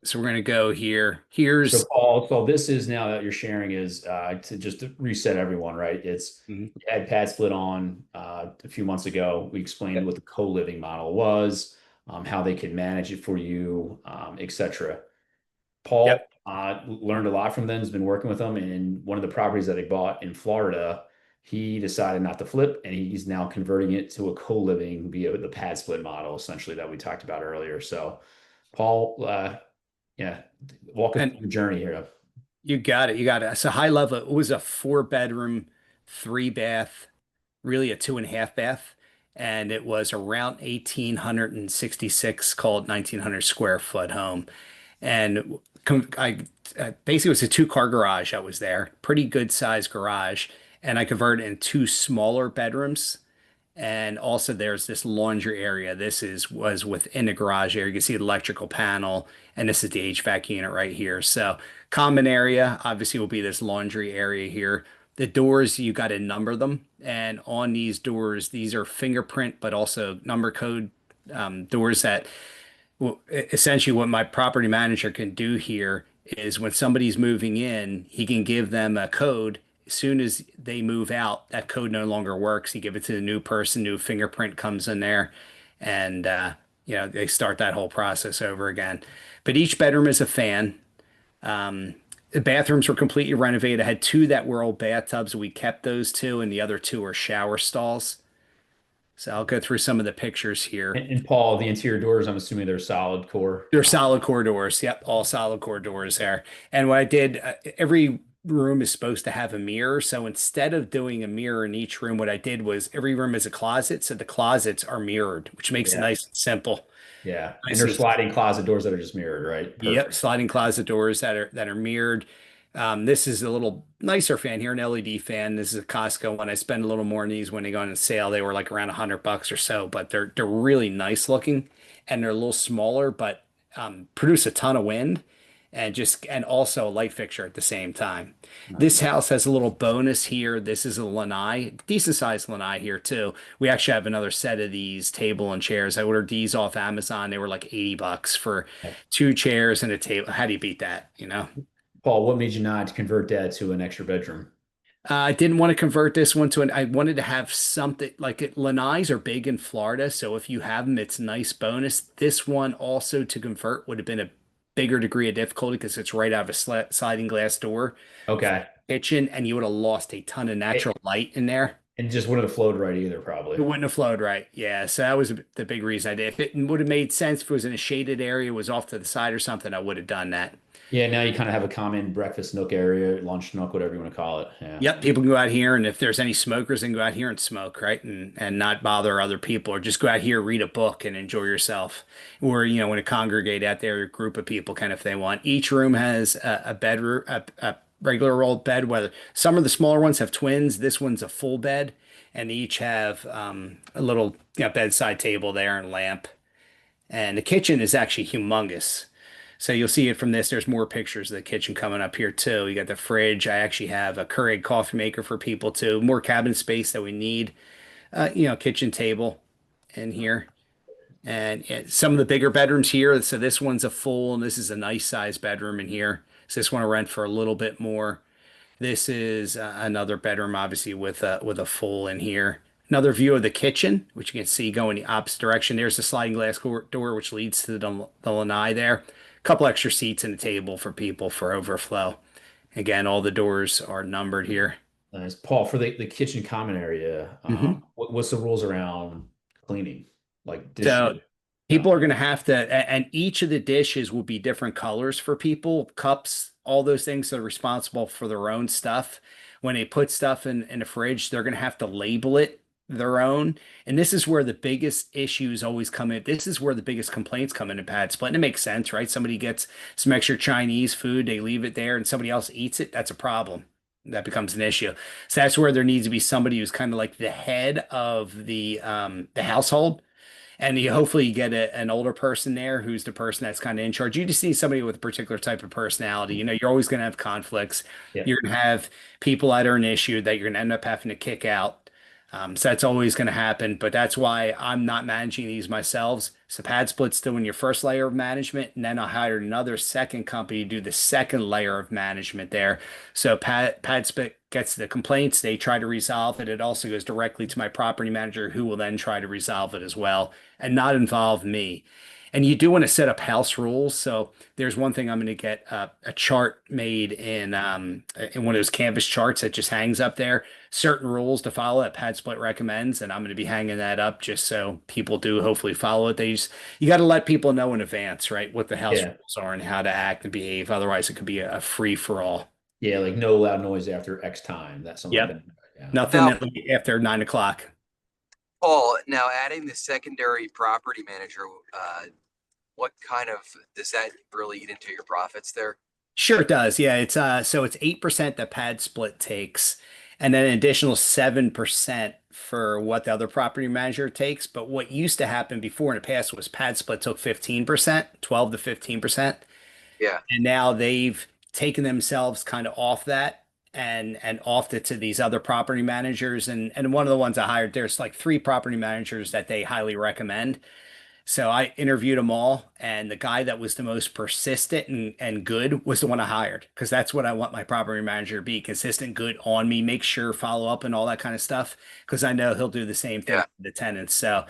So we're going to go here. So Here's Paul, so this is now that you're sharing is to just to reset everyone, right? It's Mhm. we had Pad Split on a few months ago. We explained Yep. what the co-living model was, how they could manage it for you, etc. Yep. Paul learned a lot from them, has been working with them, and one of the properties that he bought in Florida, he decided not to flip, and he's now converting it to a co-living via the Pad Split model, essentially that we talked about earlier. So, Paul, yeah, walk us And through the journey here. you got it. You got it. So high level, it was a 4 bedroom, 3 bath, really a 2.5 bath. And it was around 1,866, called 1,900 square foot home. And basically it was a 2 car garage that was there, pretty good size garage. And I converted it in 2 smaller bedrooms. And also there's this laundry area. This is was within the garage area. You can see the electrical panel, and this is the HVAC unit right here. So common area obviously will be this laundry area here. The doors, you got to number them. And on these doors, these are fingerprint, but also number code doors that well, essentially what my property manager can do here is when somebody's moving in, he can give them a code. As soon as they move out, that code no longer works. He give it to the new person, new fingerprint comes in there, and they start that whole process over again. But each bedroom is a fan. The bathrooms were completely renovated. I had two that were old bathtubs. We kept those two, and the other two are shower stalls. So I'll go through some of the pictures here. And Paul, the interior doors, I'm assuming they're solid core. They're solid core doors. Yep, all solid core doors there. And what I did, every room is supposed to have a mirror. So instead of doing a mirror in each room, what I did was every room is a closet. So the closets are mirrored, which makes it Yeah, nice and simple. yeah. And Nice they're and sliding closet doors that are just mirrored, right? Yep, Perfect. sliding closet doors that are mirrored. This is a little nicer fan here, an LED fan. This is a Costco one. I spend a little more on these when they go on sale. They were like around $100 or so, but they're really nice looking, and they're a little smaller, but produce a ton of wind and also a light fixture at the same time. This Nice. house has a little bonus here. This is a lanai, decent sized lanai here too. We actually have another set of these table and chairs. I ordered these off Amazon. They were like $80 for two chairs and a table. How do you beat that, you know? Paul, what made you not convert that to an extra bedroom? I didn't want to convert this one to an. I wanted to have something like it. Lanais are big in Florida, so if you have them, it's nice bonus. This one also to convert would have been a bigger degree of difficulty because it's right out of a sliding glass door Okay. kitchen, and you would have lost a ton of natural It, light in there. and just wouldn't have flowed right either, probably. It wouldn't have flowed right. Yeah, so that was the big reason I did. If it would have made sense if it was in a shaded area, was off to the side or something, I would have done that. Yeah, now you kind of have a common breakfast nook area, lunch nook, whatever you want to call it. Yeah. Yep, people can go out here, and if there's any smokers, they can go out here and smoke, right? And not bother other people, or just go out here, read a book, and enjoy yourself. Or, want to congregate out there, a group of people, kind of if they want. Each room has a bedroom, a regular old bed, whether some of the smaller ones have twins. This one's a full bed, and they each have a little bedside table there and lamp. And the kitchen is actually humongous. So you'll see it from this. There's more pictures of the kitchen coming up here too. You got the fridge. I actually have a Keurig coffee maker for people too. More cabin space that we need. Kitchen table in here. And some of the bigger bedrooms here. So this one's a full, and this is a nice size bedroom in here. So this one I rent for a little bit more. This is another bedroom, obviously with a full in here. Another view of the kitchen, which you can see going the opposite direction. There's the sliding glass door, which leads to the lanai there. A couple extra seats and a table for people for overflow. Again, all the doors are numbered here. Nice. Paul, for the kitchen common area, Mhm. what's the rules around cleaning? Like dish? So people are going to have to, and each of the dishes will be different colors for people, cups, all those things that are responsible for their own stuff. When they put stuff in the fridge, they're going to have to label it their own. And this is where the biggest issues always come in. This is where the biggest complaints come in a pad split. And it makes sense, right? Somebody gets some extra Chinese food, they leave it there, and somebody else eats it. That's a problem. That becomes an issue. So that's where there needs to be somebody who's kind of like the head of the household, and you hopefully get an older person there who's the person that's kind of in charge. You just need somebody with a particular type of personality. You're always going to have conflicts. Yeah. You're going to have people that are an issue that you're going to end up having to kick out. So that's always going to happen, but that's why I'm not managing these myself. So pad split's doing your first layer of management, and then I hired another second company to do the second layer of management there. So pad split gets the complaints, they try to resolve it. It also goes directly to my property manager, who will then try to resolve it as well, and not involve me. And you do want to set up house rules. So there's one thing I'm going to get a chart made in one of those canvas charts that just hangs up there, certain rules to follow that PadSplit recommends, and I'm going to be hanging that up just so people do hopefully follow it. You got to let people know in advance, right, what the house Yeah. rules are and how to act and behave. Otherwise, it could be a free for all. Yeah, like no loud noise after X time. That's something like Yep. that. Yeah. Nothing Now, that after 9 o'clock. Paul, now adding the secondary property manager, what kind of does that really eat into your profits there? Sure it does. Yeah, it's 8% that Pad Split takes, and then an additional 7% for what the other property manager takes. But what used to happen before in the past was Pad Split took 15%, 12 to 15%. Yeah, And now they've taken themselves kind of off that and offed it to these other property managers. And one of the ones I hired, there's like three property managers that they highly recommend. So I interviewed them all, and the guy that was the most persistent and good was the one I hired because that's what I want my property manager to be: consistent, good on me, make sure, follow up, and all that kind of stuff. Because I know he'll do the same thing yeah, for the tenants. So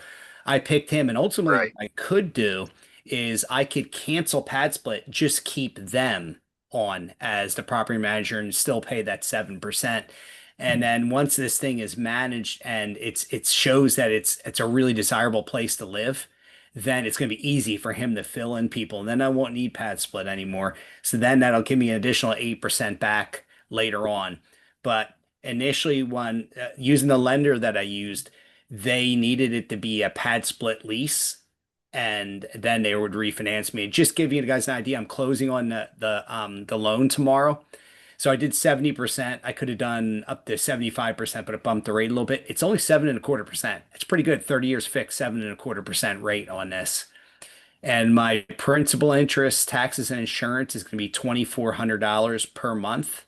I picked him, and ultimately, what right. I could do is I could cancel Pad Split, just keep them on as the property manager and still pay that 7%. And then once this thing is managed and it shows that it's a really desirable place to live, then it's going to be easy for him to fill in people. And then I won't need pad split anymore. So then that'll give me an additional 8% back later on. But initially, when using the lender that I used, they needed it to be a pad split lease. And then they would refinance me. Just give you guys an idea, I'm closing on the loan tomorrow. So I did 70%. I could have done up to 75%, but it bumped the rate a little bit. It's only 7.25%. It's pretty good. 30 years fixed, 7.25% rate on this. And my principal interest, taxes, and insurance is going to be $2,400 per month.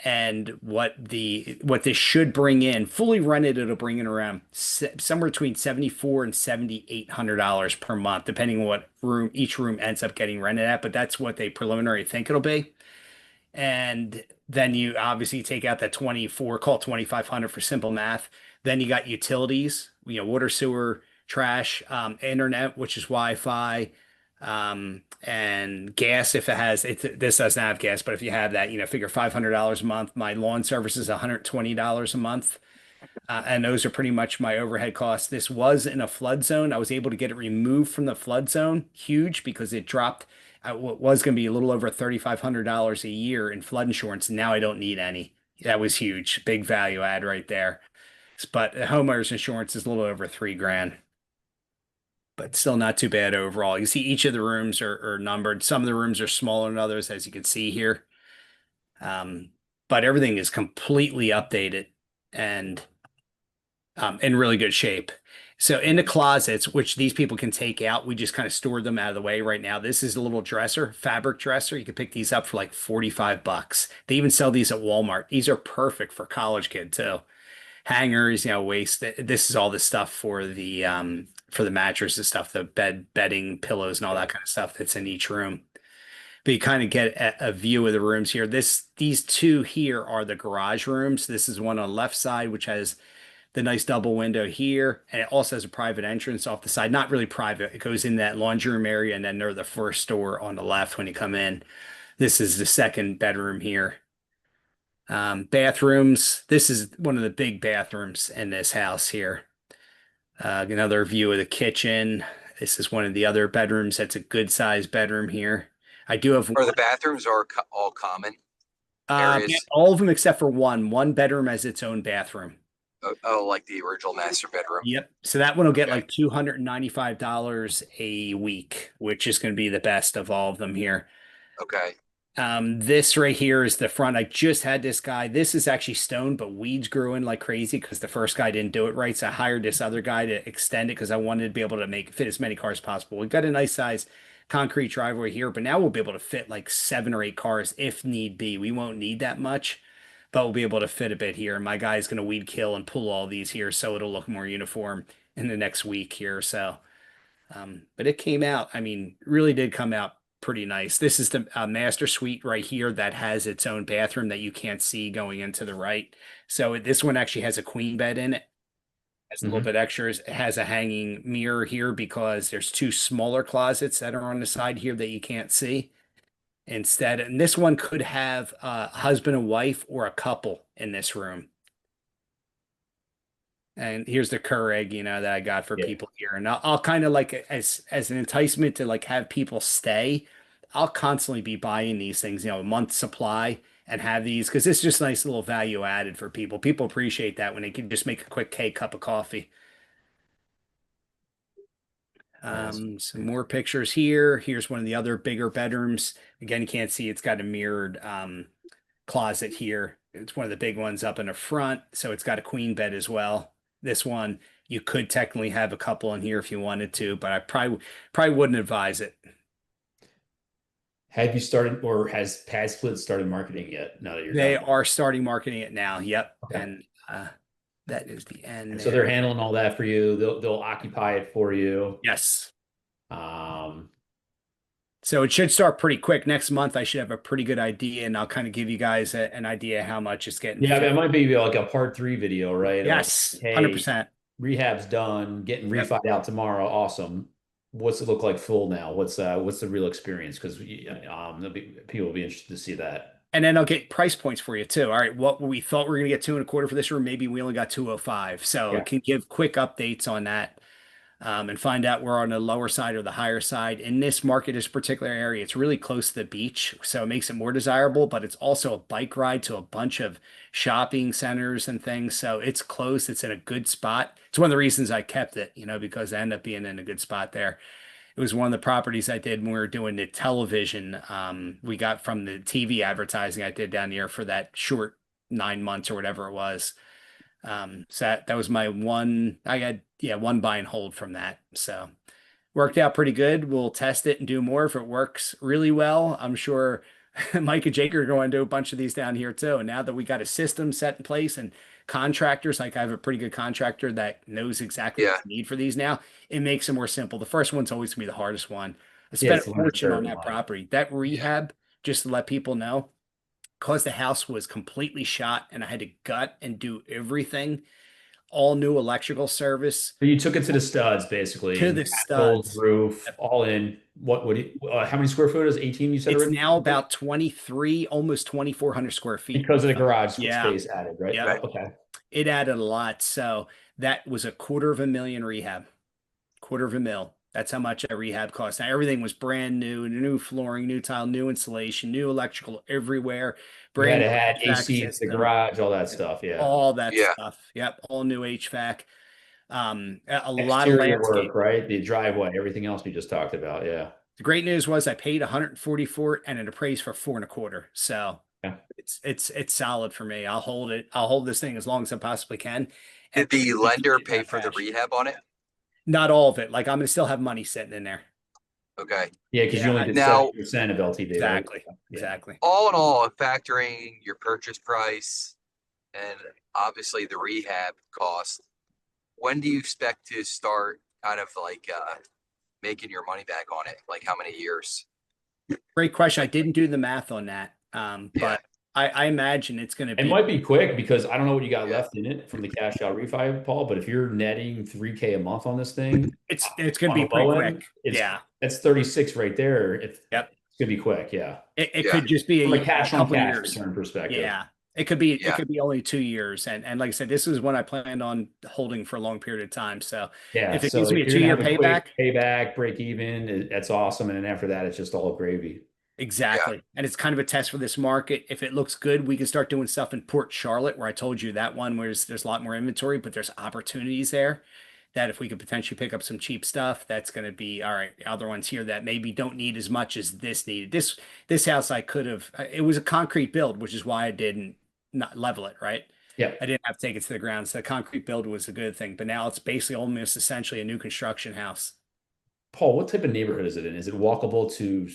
And what this should bring in, fully rented, it'll bring in around somewhere between 74 and $7,800 per month, depending on what room each room ends up getting rented at. But that's what they preliminary think it'll be. And then you obviously take out that 24, call it 2,500 for simple math. Then you got utilities, water, sewer, trash, internet, which is Wi-Fi, and gas if it has it. This doesn't have gas, but if you have that, figure $500 a month. My lawn service is $120 a month. And those are pretty much my overhead costs. This was in a flood zone. I was able to get it removed from the flood zone. Huge because it dropped what was going to be a little over $3,500 a year in flood insurance. Now I don't need any. That was huge. Big value add right there. But homeowners insurance is a little over 3 grand, but still not too bad overall. You see each of the rooms are numbered. Some of the rooms are smaller than others, as you can see here. Um, but everything is completely updated and in really good shape. So in the closets, which these people can take out, we just kind of stored them out of the way right now. This is a little dresser, fabric dresser. You can pick these up for like 45 bucks. They even sell these at Walmart. These are perfect for college kid too. Hangers, waist. This is all the stuff for the mattress and stuff, the bedding, pillows, and all that kind of stuff that's in each room. But you kind of get a view of the rooms here. These two here are the garage rooms. This is one on the left side, which has the nice double window here, and it also has a private entrance off the side. Not really private. It goes in that laundry room area, and then they're the first door on the left when you come in. This is the second bedroom here. Bathrooms. This is one of the big bathrooms in this house here. Another view of the kitchen. This is one of the other bedrooms. That's a good sized bedroom here. I do have Are the bathrooms are all common yeah, areas? all of them except for one. One bedroom has its own bathroom. Oh, like the original master bedroom. Yep. So that one will get Okay, like $295 a week, which is going to be the best of all of them here. okay, This right here is the front. I just had this guy. This is actually stone, but weeds grew in like crazy because the first guy didn't do it right. So I hired this other guy to extend it because I wanted to be able to make fit as many cars as possible. We've got a nice size concrete driveway here, but now we'll be able to fit like 7 or 8 cars if need be. We won't need that much, but we'll be able to fit a bit here. My guy's going to weed kill and pull all these here, so it'll look more uniform in the next week here. So, but it came out, I mean, really did come out pretty nice. This is the master suite right here that has its own bathroom that you can't see going into the right. So this one actually has a queen bed in it. Has a little Hmm. bit extras. It has a hanging mirror here because there's two smaller closets that are on the side here that you can't see instead. And this one could have a husband and wife or a couple in this room. And here's the Keurig, that I got for Yeah. people here. And I'll kind of like as an enticement to like have people stay, I'll constantly be buying these things, a month supply and have these because it's just a nice little value added for people. People appreciate that when they can just make a quick K cup of coffee. Awesome. Some more pictures here. Here's one of the other bigger bedrooms. Again, you can't see it's got a mirrored closet here. It's one of the big ones up in the front, so it's got a queen bed as well. This one, you could technically have a couple in here if you wanted to, but I probably wouldn't advise it. Have you started, or has Padsplit started marketing yet? Now that you're They done. are starting marketing it now. Yep. Okay. And that is the end And so they're there. handling all that for you. They'll occupy it for you. Yes. Um, So it should start pretty quick. Next month, I should have a pretty good idea, and I'll kind of give you guys an idea how much it's getting yeah, filled. it might be like a part 3 video, right? Of, Yes, hey, 100%. rehab's done, getting Yep. refied out tomorrow. Awesome. What's it look like full now? What's the real experience? Because people will be interested to see that. And then I'll get price points for you too. All right, what we thought we were going to get 2.25 for this room, maybe we only got 205. So Yeah. it can give quick updates on that and find out we're on the lower side or the higher side. In this market, this particular area, it's really close to the beach, so it makes it more desirable, but it's also a bike ride to a bunch of shopping centers and things. So it's close. It's in a good spot. It's one of the reasons I kept it, because I end up being in a good spot there. It was one of the properties I did when we were doing the television. We got from the TV advertising I did down here for that short 9 months or whatever it was. So that was my one. I had one buy and hold from that. So worked out pretty good. We'll test it and do more if it works really well. I'm sure Mike and Jake are going to do a bunch of these down here too. And now that we got a system set in place and contractors, like I have a pretty good contractor that knows exactly what Yeah. we need for these now, it makes it more simple. The first one's always gonna be the hardest one. I Yeah, spent it's a the learning fortune on curve in that life. property. That Yeah. rehab, just to let people know, because the house was completely shot and I had to gut and do everything, all new electrical service So you took it to the studs, basically. to the Gold studs. roof, all in. What would you, how many square foot is 18? You said It's already? now about 23, almost 2,400 square feet. Because of the garage Yeah. space added, right? Yep. Right. Okay. It added a lot. So that was $250,000 rehab, 250,000. That's how much that rehab cost. Now everything was brand new flooring, new tile, new insulation, new electrical everywhere, You had brand to new add HVAC AC to the system, garage, all that stuff. Yeah. all that Yeah. stuff. Yep, all new HVAC. A lot of Exterior work, landscape. right? The driveway, everything else we just talked about. Yeah. The great news was I paid 140 for it and it appraised for 4.25. So Yeah. it's solid for me. I'll hold it. I'll hold this thing as long as I possibly can. And Did the we keep lender getting pay that for the cash. rehab on it? Not all of it. Like I'm gonna still have money sitting in there. Okay. Yeah, because you only Yeah, did Now, 70% of LTV, right? exactly. Yeah. Exactly. all in all, factoring your purchase price and obviously the rehab cost, when do you expect to start kind of like making your money back on it? Like how many years? Great question. I didn't do the math on that. Yeah. But I imagine it's gonna It be might be quick because I don't know what you got Yeah. left in it from the cash out refi, Paul, but if you're netting 3K a month on this thing, it's gonna on be the pretty low quick. end, it's Yeah. that's 36 right there. It's Yep. gonna be quick, yeah. It Yeah. could just be From a a cash on couple cash years. return perspective. Yeah. It Yeah. could be only 2 years. And like I said, this is one I planned on holding for a long period of time. So Yeah. if it So gives me a if you're gonna 2 year have a quick payback, payback, break even, that's awesome. And then after that, it's just all gravy. Yeah. exactly. And it's kind of a test for this market. If it looks good, we can start doing stuff in Port Charlotte, where I told you that one where there's a lot more inventory, but there's opportunities there that if we could potentially pick up some cheap stuff, that's going to be all right. Other ones here that maybe don't need as much as this needed. This house I could have. It was a concrete build, which is why I didn't not level it. Right. Yeah. I didn't have to take it to the ground, so the concrete build was a good thing. But now it's basically almost essentially a new construction house. Paul, what type of neighborhood is it in? Is it walkable to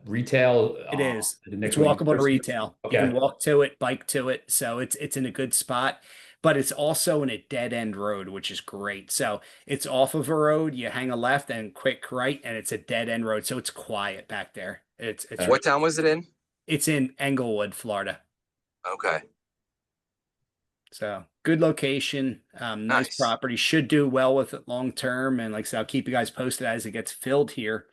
retail, It is. It's next to a walkable to university. retail. You can Okay. walk to it, bike to it. So it's in a good spot, but it's also in a dead end road, which is great. So it's off of a road, you hang a left and quick right, and it's a dead end road. So it's quiet back there. It's Uh, What town was it in? it's in Englewood, Florida. Okay, So good location, nice nice. property. Should do well with it long term. And like I said, I'll keep you guys posted as it gets filled here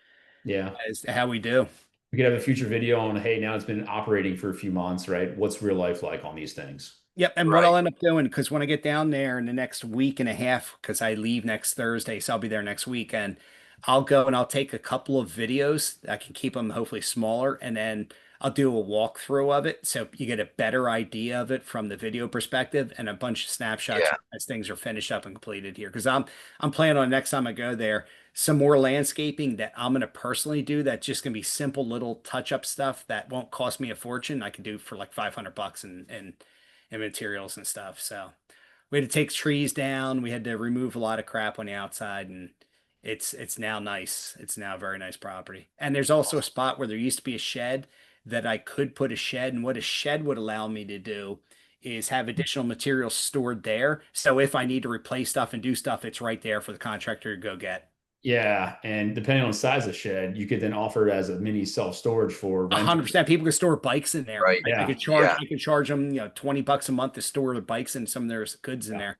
yeah. as to how we do. We could have a future video on, hey, now it's been operating for a few months, right? What's real life like on these things? Yep, and what Right. I'll end up doing, because when I get down there in the next week and a half, because I leave next Thursday, so I'll be there next weekend, I'll go and I'll take a couple of videos. I can keep them hopefully smaller, and then I'll do a walkthrough of it so you get a better idea of it from the video perspective and a bunch of snapshots Yeah, as things are finished up and completed here. Because I'm planning on next time I go there, some more landscaping that I'm going to personally do that's just going to be simple little touch-up stuff that won't cost me a fortune. I can do for like 500 bucks and materials and stuff. So we had to take trees down. We had to remove a lot of crap on the outside, and it's now nice. It's now a very nice property. And there's also a awesome. spot where there used to be a shed that I could put a shed, and what a shed would allow me to do is have additional materials stored there. So if I need to replace stuff and do stuff, it's right there for the contractor to go get. Yeah, and depending on the size of the shed, you could then offer it as a mini self-storage for A hundred renters. percent. People can store bikes in there. Right. I Yeah, could charge. Yeah, I could charge them, 20 bucks a month to store the bikes and some of their goods in yeah, there.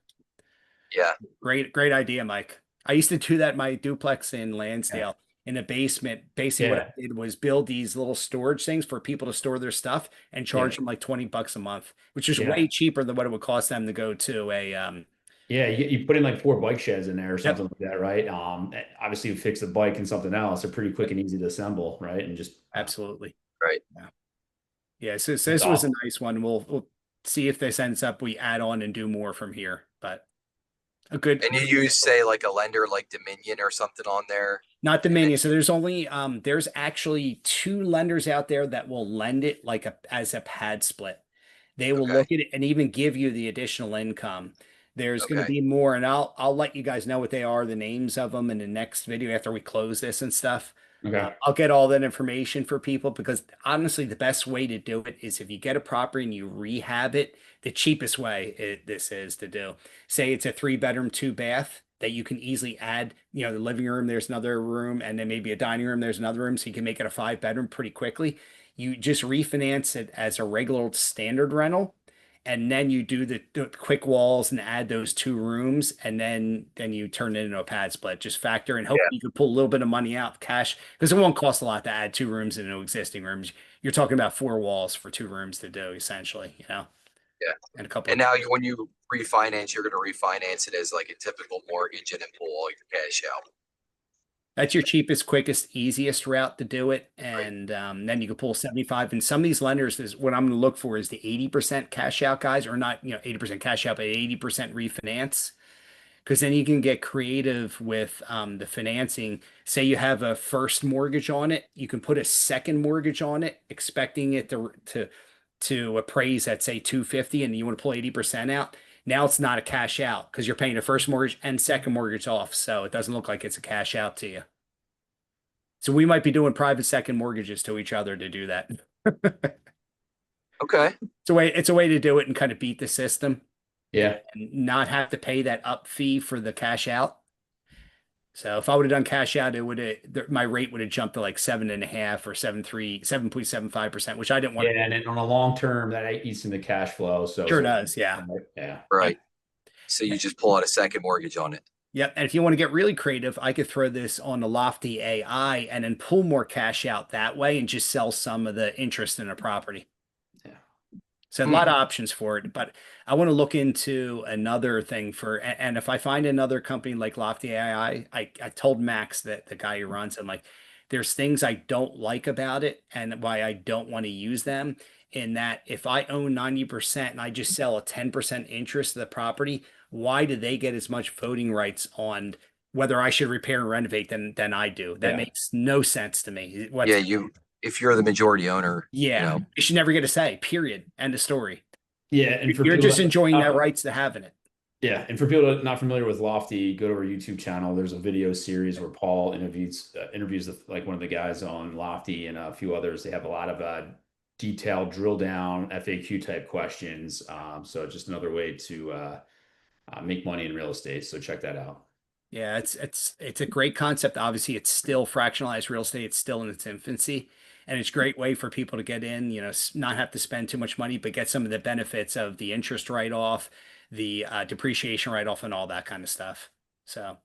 yeah, Great idea, Mike. I used to do that in my duplex in yeah, Lansdale in a basement. Basically, what I yeah, did was build these little storage things for people to store their stuff and yeah, charge them like 20 bucks a month, which is yeah. way cheaper than what it would cost them to go to a Yeah, you put in like four bike sheds in there or something yep, like that, right? Obviously you fix the bike and something else. They're pretty quick yep, and easy to assemble, right? And just absolutely. right. Yeah. Yeah, so that's this was a awesome. nice one. We'll see if this ends up we add on and do more from here, but a And you good use, say, like a lender like Dominion or something on there, not the and then mania. So there's actually two lenders out there that will lend it like as a pad split. They will okay, look at it and even give you the additional income. There's going to okay, be more, and I'll let you guys know what they are, the names of them in the next video after we close this and stuff. Okay. I'll get all that information for people because honestly, the best way to do it is if you get a property and you rehab it, the cheapest way this is to do. Say it's a 3 bedroom, 2 bath that you can easily add, the living room, there's another room, and then maybe a dining room, there's another room, so you can make it a 5 bedroom pretty quickly. You just refinance it as a regular old standard rental, and then you do the quick walls and add those 2 rooms, and then you turn it into a pad split. Just factor and hope yeah, you can pull a little bit of money out cash because it won't cost a lot to add 2 rooms into existing rooms. You're talking about 4 walls for 2 rooms to do essentially, yeah. and a couple And of now when you refinance, you're going to refinance it as like a typical mortgage and then pull all your cash out. that's your cheapest, quickest, easiest route to do it. Right. And then you can pull 75. And some of these lenders is what I'm going to look for is the 80% cash out guys, or not, 80% cash out, but 80% refinance. Because then you can get creative with the financing. Say you have a first mortgage on it, you can put a second mortgage on it, expecting it to appraise at say 250, and you want to pull 80% out. Now it's not a cash out because you're paying a first mortgage and second mortgage off, so it doesn't look like it's a cash out to you. So we might be doing private second mortgages to each other to do that. Okay. It's a way to do it and kind of beat the system and Yeah. not have to pay that up fee for the cash out. So if I would have done cash out, it would have my rate would have jumped to like 7.5 or 7.75%, which I didn't want. Yeah. And then on a long term, that eats into cash flow. So, Sure does, yeah. yeah. Right. So you just pull out a second mortgage on it. Yep. And if you want to get really creative, I could throw this on the Lofty AI and then pull more cash out that way and just sell some of the interest in a property. Yeah. So a lot Hmm. of options for it, but I want to look into another thing and if I find another company like Lofty AI, I told Max that the guy who runs it, I'm like, there's things I don't like about it and why I don't want to use them. In that if I own 90% and I just sell a 10% interest of the property, why do they get as much voting rights on whether I should repair and renovate than I do? That Yeah. makes no sense to me. Yeah, What's if you're the majority owner, yeah, you should never get a say, period. End of story. Yeah. And for You're people just that, enjoying that rights to having it. Yeah, and for people not familiar with Lofty, go to our YouTube channel. There's a video series where Paul interviews like one of the guys on Lofty and a few others. They have a lot of detailed drill down FAQ type questions. So just another way to make money in real estate. So check that out. Yeah, it's a great concept. Obviously, it's still fractionalized real estate. It's still in its infancy, and it's a great way for people to get in, not have to spend too much money, but get some of the benefits of the interest write-off, the depreciation write-off, and all that kind of stuff. So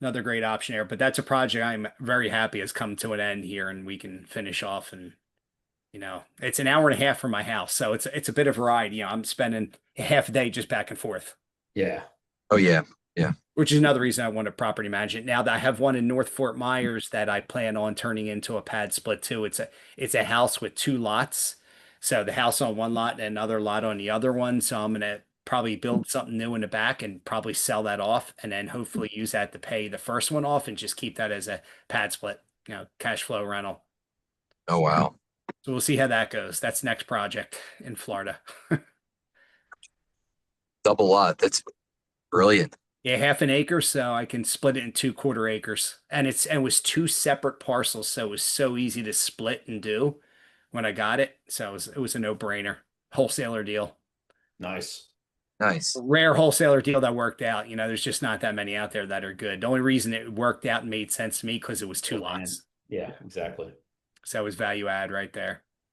another great option here. But that's a project I'm very happy has come to an end here, and we can finish off. And it's an hour and a half from my house, so it's a bit of a ride. I'm spending a half a day just back and forth, Yeah, Oh yeah. Yeah. which is another reason I want to property manage it. Now that I have one in North Fort Myers that I plan on turning into a pad split too. It's a house with two lots. So the house on one lot and another lot on the other one. So I'm gonna probably build something new in the back and probably sell that off and then hopefully use that to pay the first one off and just keep that as a pad split, cash flow rental. Oh wow. So we'll see how that goes. That's next project in Florida. Double lot. That's brilliant. Yeah, half an acre, so I can split it in 2/4 acres. And it was two separate parcels, so it was so easy to split and do when I got it. So it was a no-brainer. Wholesaler deal. nice. Nice. A rare wholesaler deal that worked out. There's just not that many out there that are good. The only reason it worked out and made sense to me because it was two The land. lots. Yeah, exactly. So it was value add right there.